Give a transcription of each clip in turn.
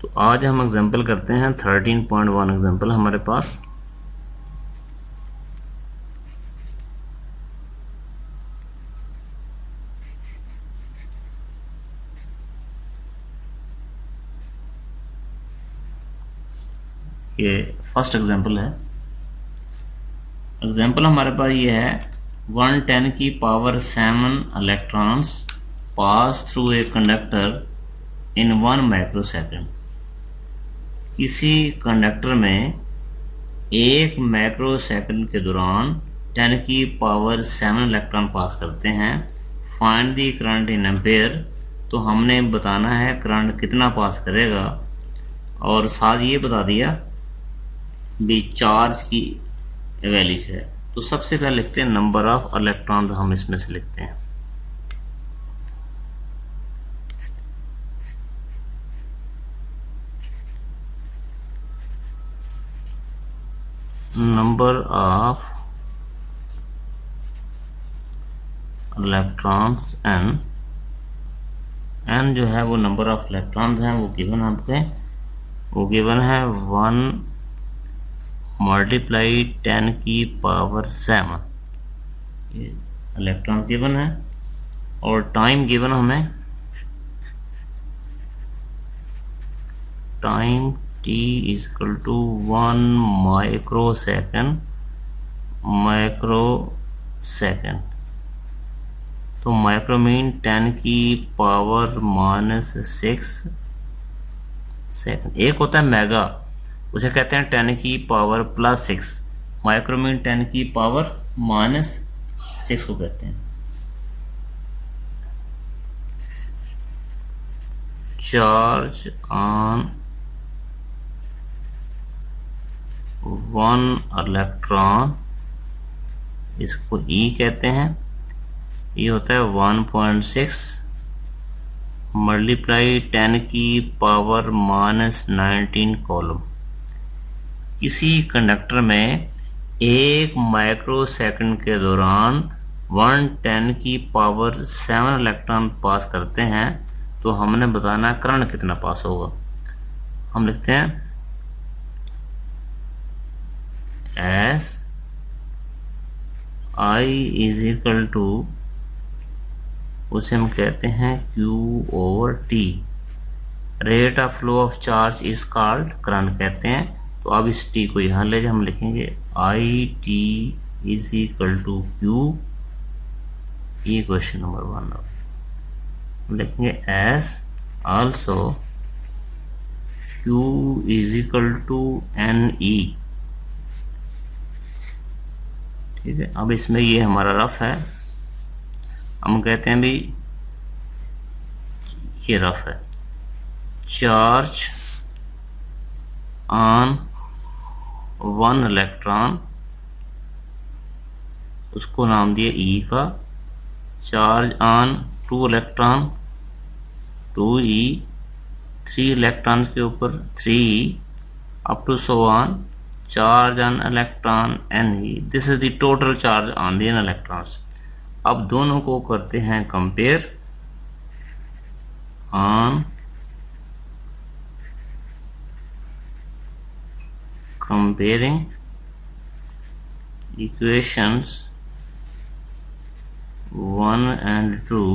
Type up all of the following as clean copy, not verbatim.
तो आज हम एग्जांपल करते हैं 13.1 एग्जांपल हमारे पास। ये फर्स्ट एग्जांपल है। एग्जांपल हमारे पास ये है 110 की power 7 electrons pass through a conductor in 1 microsecond. किसी कंडक्टर में 1 माइक्रोसेकंड के दौरान 10 की पावर 7 इलेक्ट्रॉन पास करते हैं। Find the current in ampere. तो हमने बताना है करंट कितना पास करेगा, और साथ ये बता दिया भी चार्ज की वैल्यू है। तो सबसे पहले लिखते हैं नंबर ऑफ इलेक्ट्रॉन, हम इसमें से लिखते हैं number of electrons n. N जो है वो नंबर ऑफ इलेक्ट्रॉन्स हैं, वो गिवन आपके वो गिवन है 1 मल्टीप्लाई 10 की पावर 7, ये इलेक्ट्रॉन गिवन है। और टाइम गिवन हमें time t equal to 1 microsecond. तो माइक्रो मीन 10 की पावर -6 सेकंड। एक होता है मेगा, उसे कहते हैं 10 की पावर +6। माइक्रो मीन 10 की पावर -6 को कहते हैं। चार्ज ऑन 1 इलेक्ट्रॉन, इसको E कहते हैं। ये होता है 1.6 मल्टीप्लाई 10 की पावर -19 कॉलम। किसी कंडक्टर में 1 माइक्रोसेकंड के दौरान 110 की पावर 7 इलेक्ट्रॉन पास करते हैं। तो हमने बताना करंट कितना पास होगा। हम लिखते हैं as I is equal to, उसे हम कहते हैं Q/T। Rate of flow of charge is called current कहते हैं। तो अब इस T को यहाँ ले जाए, हम लिखेंगे IT is equal to Q। ये क्वेश्चन नंबर 1 हम लिखेंगे as also Q is equal to NE। ठीक है, अब इसमें ये हमारा रफ है, हम कहते हैं भी ये रफ है। चार्ज ऑन 1 इलेक्ट्रॉन, उसको नाम दिया E का। Charge on 2 electron 2E, 3 electron के ऊपर 3E, up to so on. Charge on electron NE, this is the total charge on the electrons. अब दोनों को करते हैं compare on comparing equations 1 and 2।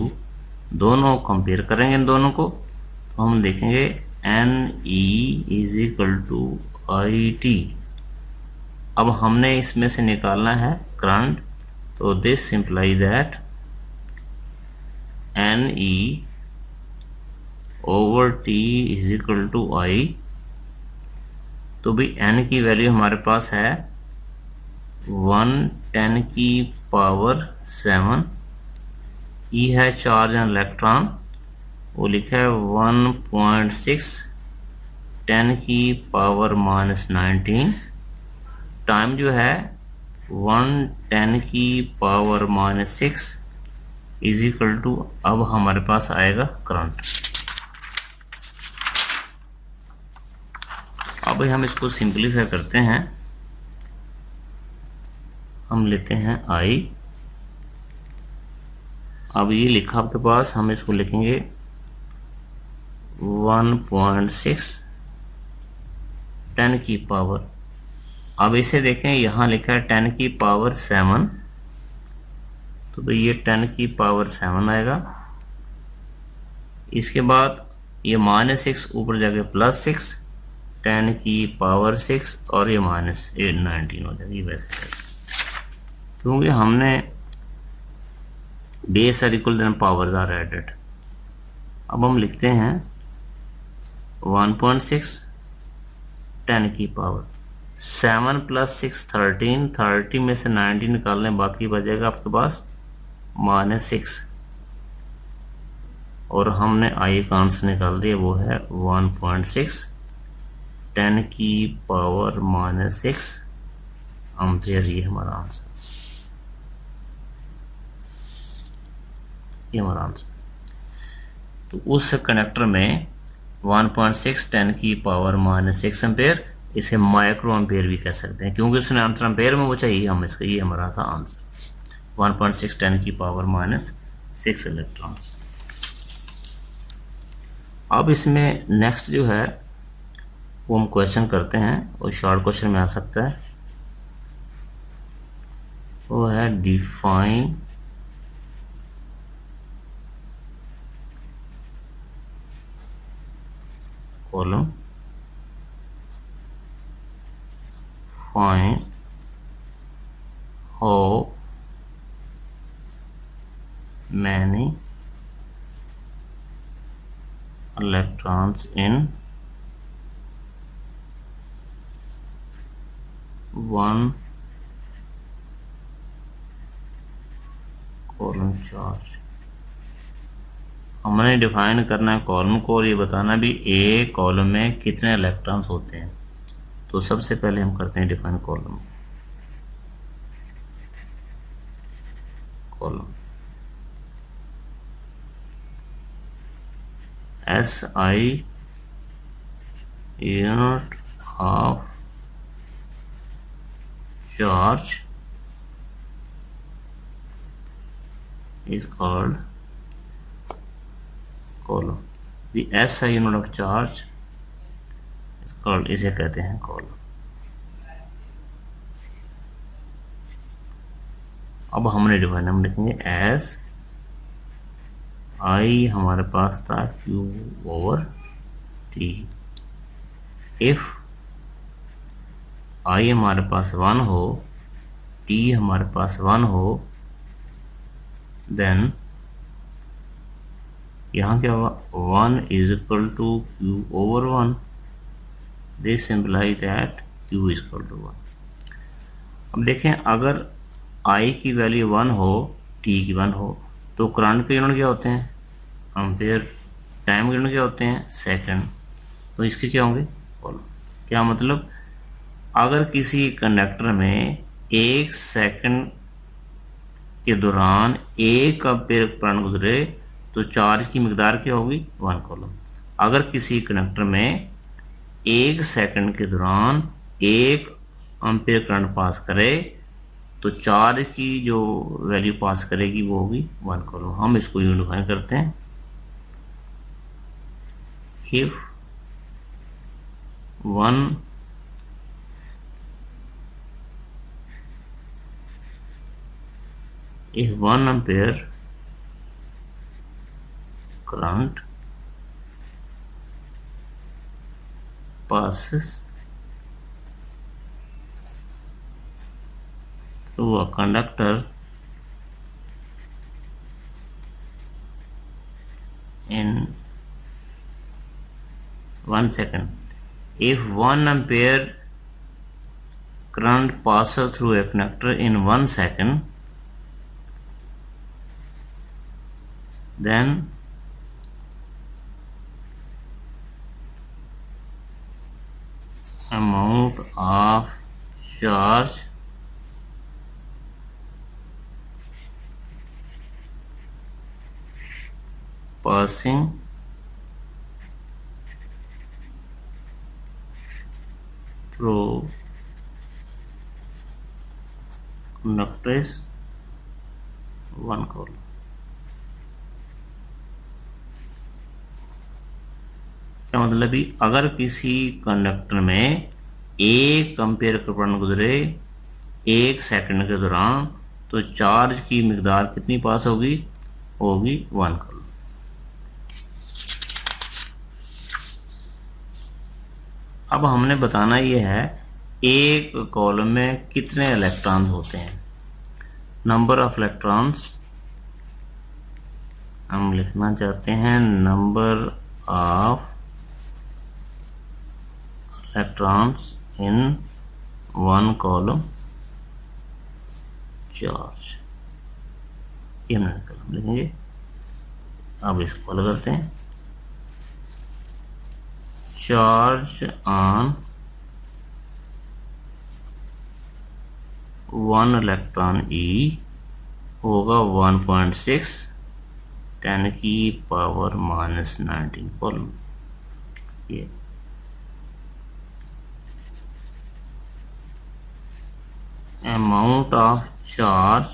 दोनों कंपेयर करेंगे इन दोनों को, तो हम देखेंगे NE is equal to IT। अब हमने इसमें से निकालना है करंट, तो this simply that NE over T is equal to I। तो भी N की वैल्यू हमारे पास है 110 की पावर 7। E है चार्ज एंड इलेक्ट्रॉन, वो लिखा है 1.6 10 की पावर -19। टाइम जो है 110 की पावर -6 इज इक्वल टू, अब हमारे पास आएगा करंट। अब हम इसको सिंपलीफाई करते हैं। हम लेते हैं I। अब ये लिखा आपके पास, हम इसको लिखेंगे 1.6 10 की पावर, अब इसे देखें यहाँ लिखा है 10 की पावर 7, तो भाई ये 10 की पावर 7 आएगा। इसके बाद ये -6 ऊपर जाके +6, 10 की पावर 6 और ये -19 हो जाएगी। वैसे क्योंकि हमने base are equal then powers are added. अब हम लिखते हैं 1.6 10 की पावर 7 + 6 13, 30 में से 19 निकाल लें, बाकी बचेगा आपके पास -6, और हमने आई का आंसर निकाल दिया, वो है 1.6 10 की पावर -6 एम्पियर। ये हमारा आंसर, ये हमारा आंसर। तो उस कंडक्टर में 1.6 10 की पावर -6 एम्पेयर, इसे माइक्रो एम्पेयर भी कह सकते हैं, क्योंकि उसने आंसर एम्पेयर में वो चाहिए हम इसका, ये हमारा था आंसर 1.6 10 की पावर -6 इलेक्ट्रॉन। अब इसमें नेक्स्ट जो है वो हम क्वेश्चन करते हैं, और शॉर्ट क्वेश्चन में आ सकता है, वो है define column, find how many electrons in one column charge। हमने डिफाइन करना है कॉलम को, और ये बताना भी ए कॉलम में कितने इलेक्ट्रॉन्स होते हैं। तो सबसे पहले हम करते हैं define column. SI unit of charge is called column। The SI unit of charge is called, इसे कहते हैं column। अब हमने डिफाइन, हम लिखेंगे एस आई, हमारे पास था Q/T। इफ आई हमारे पास 1 हो, T हमारे पास 1 हो, देन यहाँ क्या हुआ, 1 = Q/1। This simply that Q = 1। अब देखें, अगर I की वैल्यू 1 हो, T की 1 हो, तो करंट के यूनिट क्या होते हैं, एम्पेयर। टाइम के यूनिट क्या होते हैं, सेकंड। तो इसके क्या होंगे, कॉलम। क्या मतलब, अगर किसी कंडक्टर में 1 सेकंड के दौरान 1 एम्पेयर करंट गुजरे, तो चार्ज की मिकदार क्या होगी, 1 कॉलम। अगर किसी कंडक्टर में 1 सेकंड के दौरान 1 एम्पेयर करंट पास करे, तो चार्ज की जो वैल्यू पास करेगी वो होगी 1 कॉलम। हम इसको यूनिफाई करते हैं, if 1 ampere current passes through a conductor in 1 second, if 1 ampere current passes through a conductor in 1 second, then amount of charge passing through conductor is 1 coulomb। क्या मतलब भी, अगर किसी कंडक्टर में एक एम्पीयर करंट गुजरे 1 सेकंड के दौरान, तो चार्ज की मिकदार कितनी पास होगी? 1 कूलम। अब हमने बताना यह है एक कॉलम में कितने इलेक्ट्रॉन्स होते हैं। नंबर ऑफ इलेक्ट्रॉन्स हम लिखना चाहते हैं, number of electrons in one column charge, ये हम लिखेंगे। अब इसको हल करते हैं। चार्ज ऑन वन इलेक्ट्रॉन ई होगा 1.6 10 की पावर -19 कूलम। ये अमाउंट ऑफ चार्ज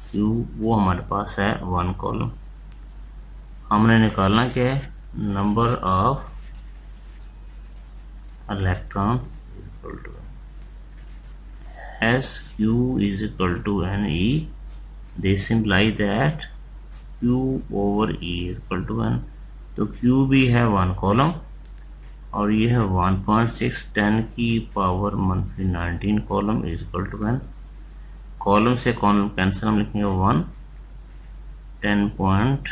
Q वो हमारे पास है 1 कॉलम। हमने निकालना क्या है? Number of electron equal to SQ is equal to NE. This imply that Q over E is equal to N. तो Q भी है 1 कॉलम और ये है 1.6 10 की power -19 coulomb is equal to N। Coulomb से कॉलम कैंसिल, हम लिखेंगे 1 10 पॉइंट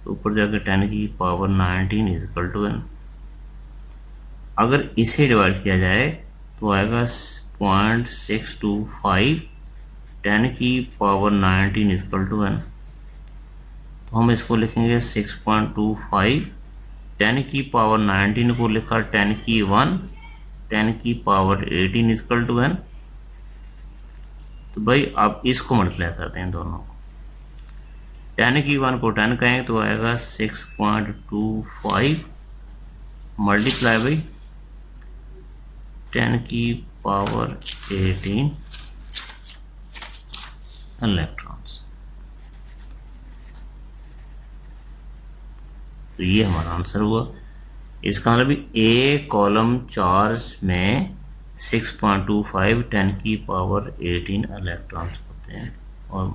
ऊपर जाकर 10 की power 19 is equal to N। अगर इसे डिवाइड किया जाए तो आएगा 0.625 10 की power 19 is equal to N। तो हम इसको लिखेंगे 6.25 10 की पावर 19 को लिखा 10 की 1 10 की power 18 is equal to N। तो भाई आप इसको मल्टीप्लाई करते हैं दोनों को। 10 की 1 को 10 कहें तो आएगा 6.25 मल्टीप्लाई बाई 10 की पावर 18 इलेक्ट्रॉन्स। तो ये हमारा आंसर हुआ। इसका मतलब एक कॉलम चार्ज में 6.25 10 की पावर 18 इलेक्ट्रॉन्स होते हैं और